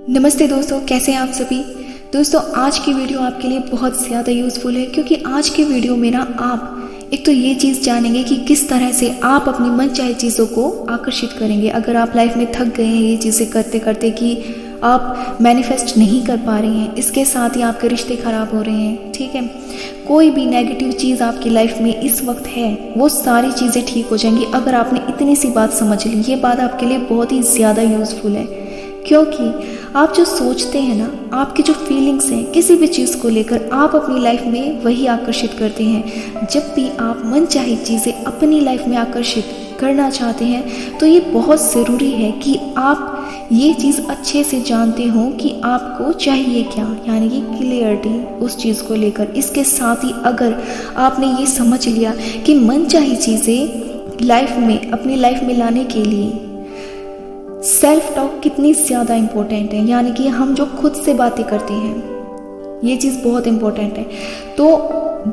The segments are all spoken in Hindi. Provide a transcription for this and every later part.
नमस्ते दोस्तों, कैसे हैं आप सभी। दोस्तों, आज की वीडियो आपके लिए बहुत ज़्यादा यूज़फुल है क्योंकि आज की वीडियो में ना आप एक तो ये चीज़ जानेंगे कि किस तरह से आप अपनी मनचाही चीज़ों को आकर्षित करेंगे। अगर आप लाइफ में थक गए हैं ये चीज़ें करते करते कि आप मैनिफेस्ट नहीं कर पा रहे हैं, इसके साथ ही आपके रिश्ते ख़राब हो रहे हैं, ठीक है, कोई भी नेगेटिव चीज़ आपकी लाइफ में इस वक्त है, वो सारी चीज़ें ठीक हो जाएंगी अगर आपने इतनी सी बात समझ ली। ये बात आपके लिए बहुत ही ज़्यादा यूज़फुल है क्योंकि आप जो सोचते हैं ना, आपकी जो फीलिंग्स हैं किसी भी चीज़ को लेकर, आप अपनी लाइफ में वही आकर्षित करते हैं। जब भी आप मनचाही चीज़ें अपनी लाइफ में आकर्षित करना चाहते हैं तो ये बहुत ज़रूरी है कि आप ये चीज़ अच्छे से जानते हो कि आपको चाहिए क्या, यानी कि क्लियरिटी उस चीज़ को लेकर। इसके साथ ही अगर आपने ये समझ लिया कि मनचाही चीज़ें लाइफ में अपनी लाइफ में लाने के लिए सेल्फ टॉक कितनी ज़्यादा इम्पोर्टेंट है, यानी कि हम जो खुद से बातें करते हैं, ये चीज़ बहुत इम्पोर्टेंट है। तो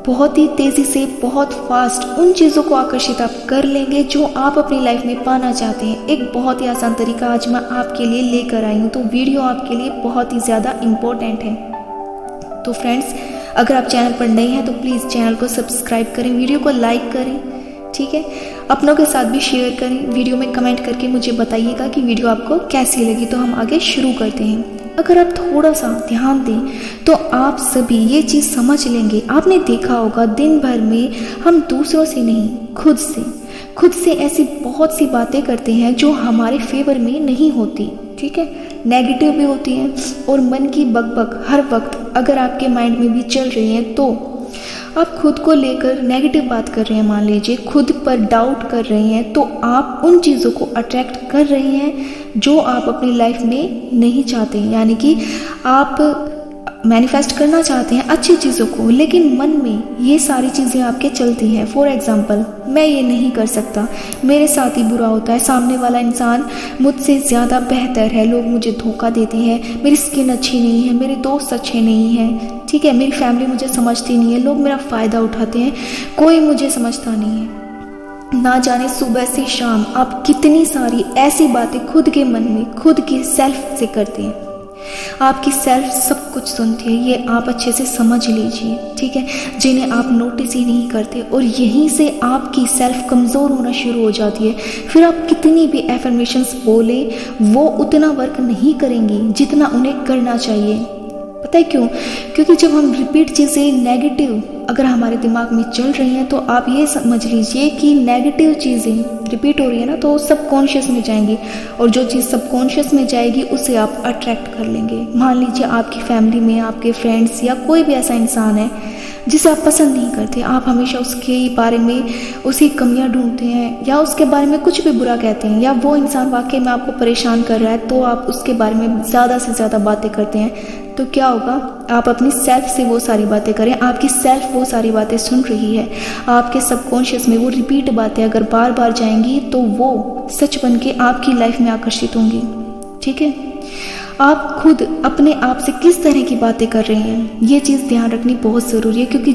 बहुत ही तेज़ी से, बहुत फास्ट उन चीज़ों को आकर्षित आप कर लेंगे जो आप अपनी लाइफ में पाना चाहते हैं। एक बहुत ही आसान तरीका आज मैं आपके लिए लेकर आई हूँ, तो वीडियो आपके लिए बहुत ही ज़्यादा इम्पोर्टेंट है। तो फ्रेंड्स, अगर आप चैनल पर नए हैं तो प्लीज़ चैनल को सब्सक्राइब करें, वीडियो को लाइक करें, ठीक है, अपनों के साथ भी शेयर करें। वीडियो में कमेंट करके मुझे बताइएगा कि वीडियो आपको कैसी लगी। तो हम आगे शुरू करते हैं। अगर आप थोड़ा सा ध्यान दें तो आप सभी ये चीज़ समझ लेंगे। आपने देखा होगा दिन भर में हम दूसरों से नहीं, खुद से ऐसी बहुत सी बातें करते हैं जो हमारे फेवर में नहीं होती, ठीक है, नेगेटिव भी होती हैं। और मन की बकबक हर वक्त अगर आपके माइंड में भी चल रही है तो आप खुद को लेकर नेगेटिव बात कर रहे हैं, मान लीजिए खुद पर डाउट कर रहे हैं, तो आप उन चीज़ों को अट्रैक्ट कर रहे हैं जो आप अपनी लाइफ में नहीं चाहते हैं। यानी कि आप मैनिफेस्ट करना चाहते हैं अच्छी चीज़ों को, लेकिन मन में ये सारी चीज़ें आपके चलती हैं। फॉर एग्ज़ाम्पल, मैं ये नहीं कर सकता, मेरे साथ ही बुरा होता है, सामने वाला इंसान मुझसे ज़्यादा बेहतर है, लोग मुझे धोखा देते हैं, मेरी स्किन अच्छी नहीं है, मेरे दोस्त अच्छे नहीं हैं, ठीक है, मेरी फैमिली मुझे समझती नहीं है, लोग मेरा फ़ायदा उठाते हैं, कोई मुझे समझता नहीं है। ना जाने सुबह से शाम आप कितनी सारी ऐसी बातें खुद के मन में, खुद के सेल्फ से करते हैं। आपकी सेल्फ सब कुछ सुनती है, ये आप अच्छे से समझ लीजिए, ठीक है, जिन्हें आप नोटिस ही नहीं करते। और यहीं से आपकी सेल्फ कमज़ोर होना शुरू हो जाती है। फिर आप कितनी भी एफर्मेशंस बोले, वो उतना वर्क नहीं करेंगी जितना उन्हें करना चाहिए। पता है क्यों? क्योंकि जब हम रिपीट चीज़ें नेगेटिव अगर हमारे दिमाग में चल रही हैं तो आप ये समझ लीजिए कि नेगेटिव चीज़ें रिपीट हो रही है ना, तो सबकॉन्शियस में जाएंगी, और जो चीज़ सबकॉन्शियस में जाएगी उसे आप अट्रैक्ट कर लेंगे। मान लीजिए आपकी फैमिली में आपके फ्रेंड्स या कोई भी ऐसा इंसान है जिसे आप पसंद नहीं करते, आप हमेशा उसके बारे में उसकी कमियां ढूंढते हैं या उसके बारे में कुछ भी बुरा कहते हैं, या वो इंसान वाकई में आपको परेशान कर रहा है तो आप उसके बारे में ज़्यादा से ज़्यादा बातें करते हैं। तो क्या होगा, आप अपनी सेल्फ से वो सारी बातें करें, आपकी सेल्फ वो सारी बातें सुन रही है, आपके सबकॉन्शियस में वो रिपीट बातें अगर बार बार जाएंगी तो वो सच बन के आपकी लाइफ में आकर्षित होंगी, ठीक है। आप खुद अपने आप से किस तरह की बातें कर रहे हैं, ये चीज़ ध्यान रखनी बहुत ज़रूरी है। क्योंकि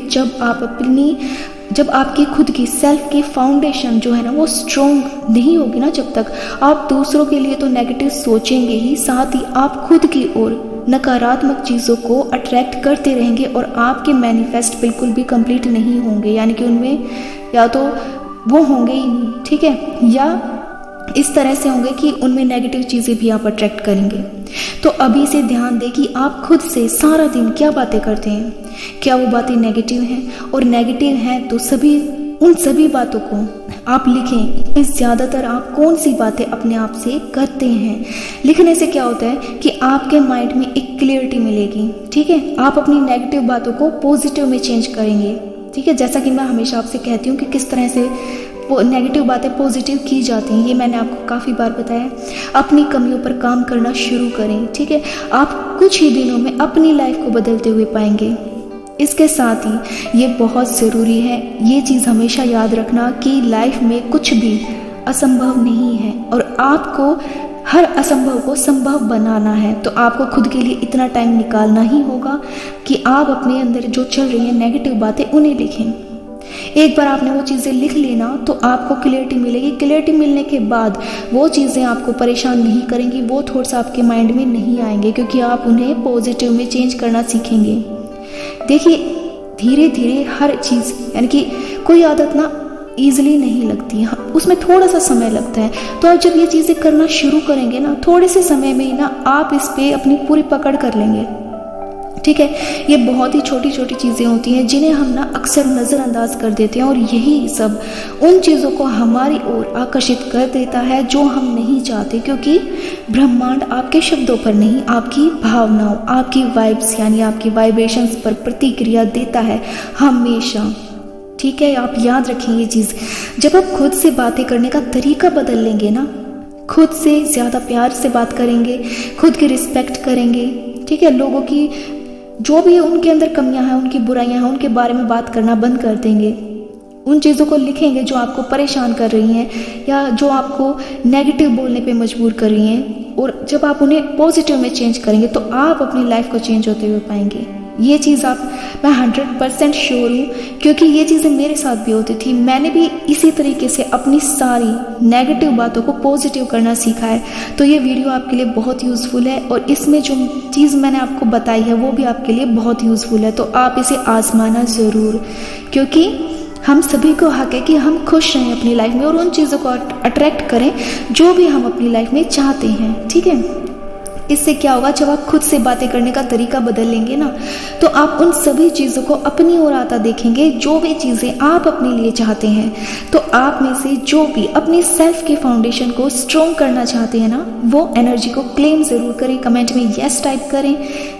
जब आपकी खुद की सेल्फ की फाउंडेशन जो है ना वो स्ट्रॉन्ग नहीं होगी ना, जब तक आप दूसरों के लिए तो नेगेटिव सोचेंगे ही, साथ ही आप खुद की ओर नकारात्मक चीज़ों को अट्रैक्ट करते रहेंगे और आपके मैनिफेस्ट बिल्कुल भी कंप्लीट नहीं होंगे, यानी कि उनमें या तो वो होंगे ही नहीं, ठीक है, या इस तरह से होंगे कि उनमें नेगेटिव चीज़ें भी आप अट्रैक्ट करेंगे। तो अभी से ध्यान दें कि आप खुद से सारा दिन क्या बातें करते हैं, क्या वो बातें नेगेटिव हैं, और नेगेटिव हैं तो उन सभी बातों को आप लिखें कि ज़्यादातर आप कौन सी बातें अपने आप से करते हैं। लिखने से क्या होता है कि आपके माइंड में एक क्लियरिटी मिलेगी, ठीक है, आप अपनी नेगेटिव बातों को पॉजिटिव में चेंज करेंगे, ठीक है। जैसा कि मैं हमेशा आपसे कहती हूँ कि किस तरह से वो नेगेटिव बातें पॉजिटिव की जाती हैं, ये मैंने आपको काफ़ी बार बताया। अपनी कमियों पर काम करना शुरू करें, ठीक है, आप कुछ ही दिनों में अपनी लाइफ को बदलते हुए पाएंगे। इसके साथ ही ये बहुत ज़रूरी है, ये चीज़ हमेशा याद रखना कि लाइफ में कुछ भी असंभव नहीं है और आपको हर असंभव को संभव बनाना है। तो आपको खुद के लिए इतना टाइम निकालना ही होगा कि आप अपने अंदर जो चल रही हैं नेगेटिव बातें उन्हें लिखें, एक बार आपने वो चीज़ें लिख लेना तो आपको क्लियरिटी मिलेगी। क्लियरिटी मिलने के बाद वो चीज़ें आपको परेशान नहीं करेंगी, वो थॉट्स आपके माइंड में नहीं आएंगे, क्योंकि आप उन्हें पॉजिटिव में चेंज करना सीखेंगे। देखिए, धीरे धीरे हर चीज़, यानी कि कोई आदत ना ईजिली नहीं लगती है, उसमें थोड़ा सा समय लगता है। तो आप जब ये चीज़ें करना शुरू करेंगे ना, थोड़े से समय में ही ना आप इस पे अपनी पूरी पकड़ कर लेंगे। ठीक है, ये बहुत ही छोटी छोटी चीज़ें होती हैं जिन्हें हम ना अक्सर नज़रअंदाज कर देते हैं, और यही सब उन चीज़ों को हमारी ओर आकर्षित कर देता है जो हम नहीं चाहते, क्योंकि ब्रह्मांड आपके शब्दों पर नहीं, आपकी भावनाओं, आपकी वाइब्स यानी आपकी वाइब्रेशंस पर प्रतिक्रिया देता है हमेशा। ठीक है, आप याद रखें ये चीज़। जब आप खुद से बातें करने का तरीका बदल लेंगे ना, खुद से ज़्यादा प्यार से बात करेंगे, खुद की रिस्पेक्ट करेंगे, ठीक है, लोगों की जो भी उनके अंदर कमियां हैं, उनकी बुराइयां हैं, उनके बारे में बात करना बंद कर देंगे। उन चीज़ों को लिखेंगे जो आपको परेशान कर रही हैं या जो आपको नेगेटिव बोलने पे मजबूर कर रही हैं, और जब आप उन्हें पॉजिटिव में चेंज करेंगे तो आप अपनी लाइफ को चेंज होते हुए पाएंगे। ये चीज़ मैं 100% श्योर हूँ, क्योंकि ये चीज़ें मेरे साथ भी होती थी। मैंने भी इसी तरीके से अपनी सारी नेगेटिव बातों को पॉजिटिव करना सीखा है। तो ये वीडियो आपके लिए बहुत यूज़फुल है, और इसमें जो चीज़ मैंने आपको बताई है वो भी आपके लिए बहुत यूज़फुल है। तो आप इसे आजमाना ज़रूर, क्योंकि हम सभी को हक है कि हम खुश रहें अपनी लाइफ में और उन चीज़ों को अट्रैक्ट करें जो भी हम अपनी लाइफ में चाहते हैं। ठीक है, इससे क्या होगा, जब आप खुद से बातें करने का तरीका बदल लेंगे ना, तो आप उन सभी चीज़ों को अपनी ओर आता देखेंगे, जो भी चीज़ें आप अपने लिए चाहते हैं। तो आप में से जो भी अपने सेल्फ के फाउंडेशन को स्ट्रॉन्ग करना चाहते हैं ना, वो एनर्जी को क्लेम ज़रूर करें, कमेंट में यस टाइप करें।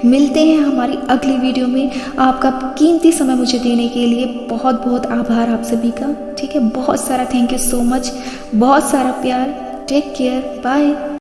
मिलते हैं हमारी अगली वीडियो में। आपका कीमती समय मुझे देने के लिए बहुत बहुत आभार आप सभी का। ठीक है, बहुत सारा थैंक यू सो मच, बहुत सारा प्यार। Take care, bye.